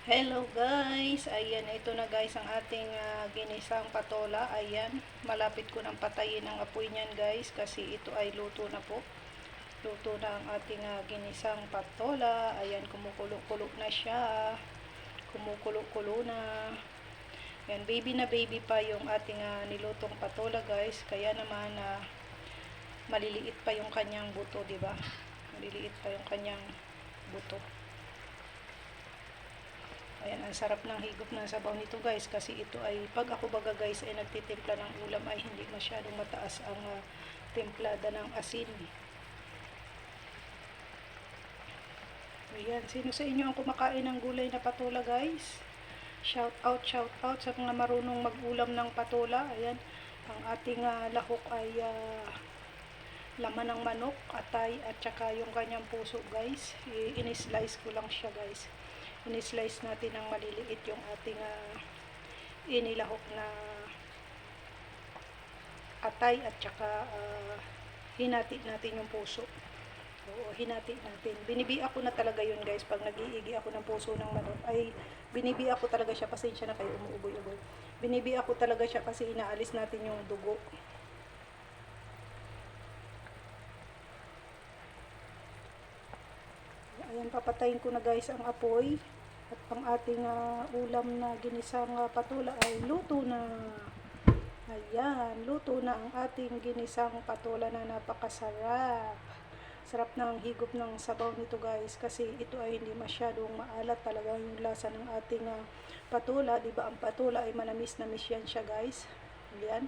Hello guys, ayan, ito na guys ang ating ginisang patola. Ayan, malapit ko nang patayin ang apoy niyan guys kasi ito ay luto na po. Luto na ang ating ginisang patola. Ayan, kumukulo-kulo na siya. Kumukulo-kulo na. Ayan, baby pa yung ating nilutong patola guys. Kaya naman maliliit pa yung kanyang buto, di ba? Maliliit pa yung kanyang buto. Ayan, ang sarap ng higop ng sabaw nito guys kasi ito ay, pag ako baga guys ay nagtitimpla ng ulam ay hindi masyadong mataas ang templada ng asin. Ayan, sino sa inyo ang kumakain ng gulay na patola guys? Shout out sa mga marunong mag-ulam ng patola. Ayan, ang ating lahok ay laman ng manok, atay at saka yung kanyang puso guys. In-slice ko lang siya guys. In-slice natin ng maliliit yung ating inilahok na atay at saka hinati natin yung puso. Oo, hinati natin. Binibiak ko na talaga yun guys. Pag nag-iigi ako ng puso ng manok ay binibiak ko talaga siya. Pasensya na kayo, umuuboy-uboy. Binibiak ko talaga siya kasi inaalis natin yung dugo. Ayan, papatayin ko na guys ang apoy. At ang ating ulam na ginisang patola ay luto na. Ayan, luto na ang ating ginisang patola na napakasarap. Sarap ng higop ng sabaw nito guys kasi ito ay hindi masyadong maalat talaga yung lasa ng ating patola. Diba ang patola ay manamis-namis yan siya guys. Ayan,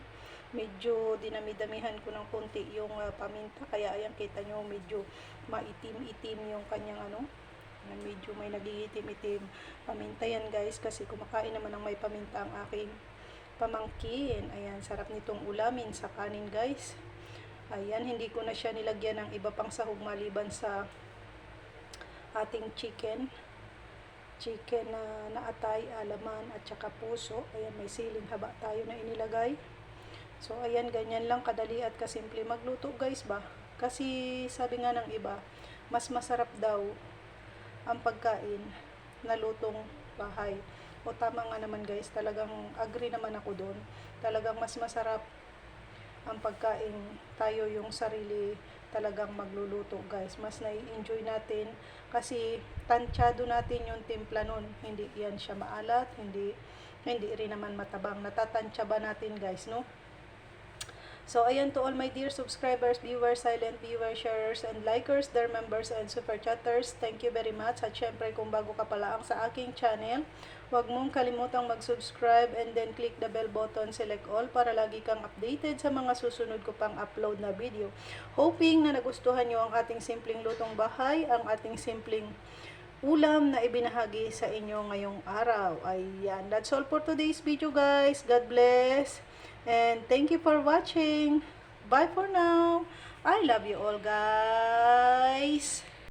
medyo dinami-damihan ko ng konti yung paminta. Kaya ayan, kita nyo medyo maitim-itim yung kanyang medyo may nagiitim-itim paminta yan guys kasi kumakain naman ng may paminta ang aking pamangkin. Ayan, sarap nitong ulamin sa kanin guys. Ayan, hindi ko na siya nilagyan ng iba pang sahog maliban sa ating chicken na atay, alaman at saka puso. Ayan, may siling haba tayo na inilagay. So ayan, ganyan lang kadali at kasimple magluto guys ba, kasi sabi nga ng iba mas masarap daw ang pagkain na lutong bahay. O tama nga naman guys, talagang agree naman ako doon. Talagang mas masarap ang pagkain tayo yung sarili talagang magluluto guys. Mas nai-enjoy natin kasi tansyado natin yung timpla nun. Hindi yan siya maalat, hindi rin naman matabang. Natatansya ba natin guys, no? So, ayan, to all my dear subscribers, viewers, silent viewers, sharers, and likers, their members, and super chatters, thank you very much. At syempre, kung bago ka pala ang sa aking channel, huwag mong kalimutang mag-subscribe and then click the bell button, select all, para lagi kang updated sa mga susunod ko pang upload na video. Hoping na nagustuhan nyo ang ating simpleng lutong bahay, ang ating simpleng ulam na ibinahagi sa inyo ngayong araw. Ayan, that's all for today's video guys. God bless. And thank you for watching. Bye for now. I love you all guys.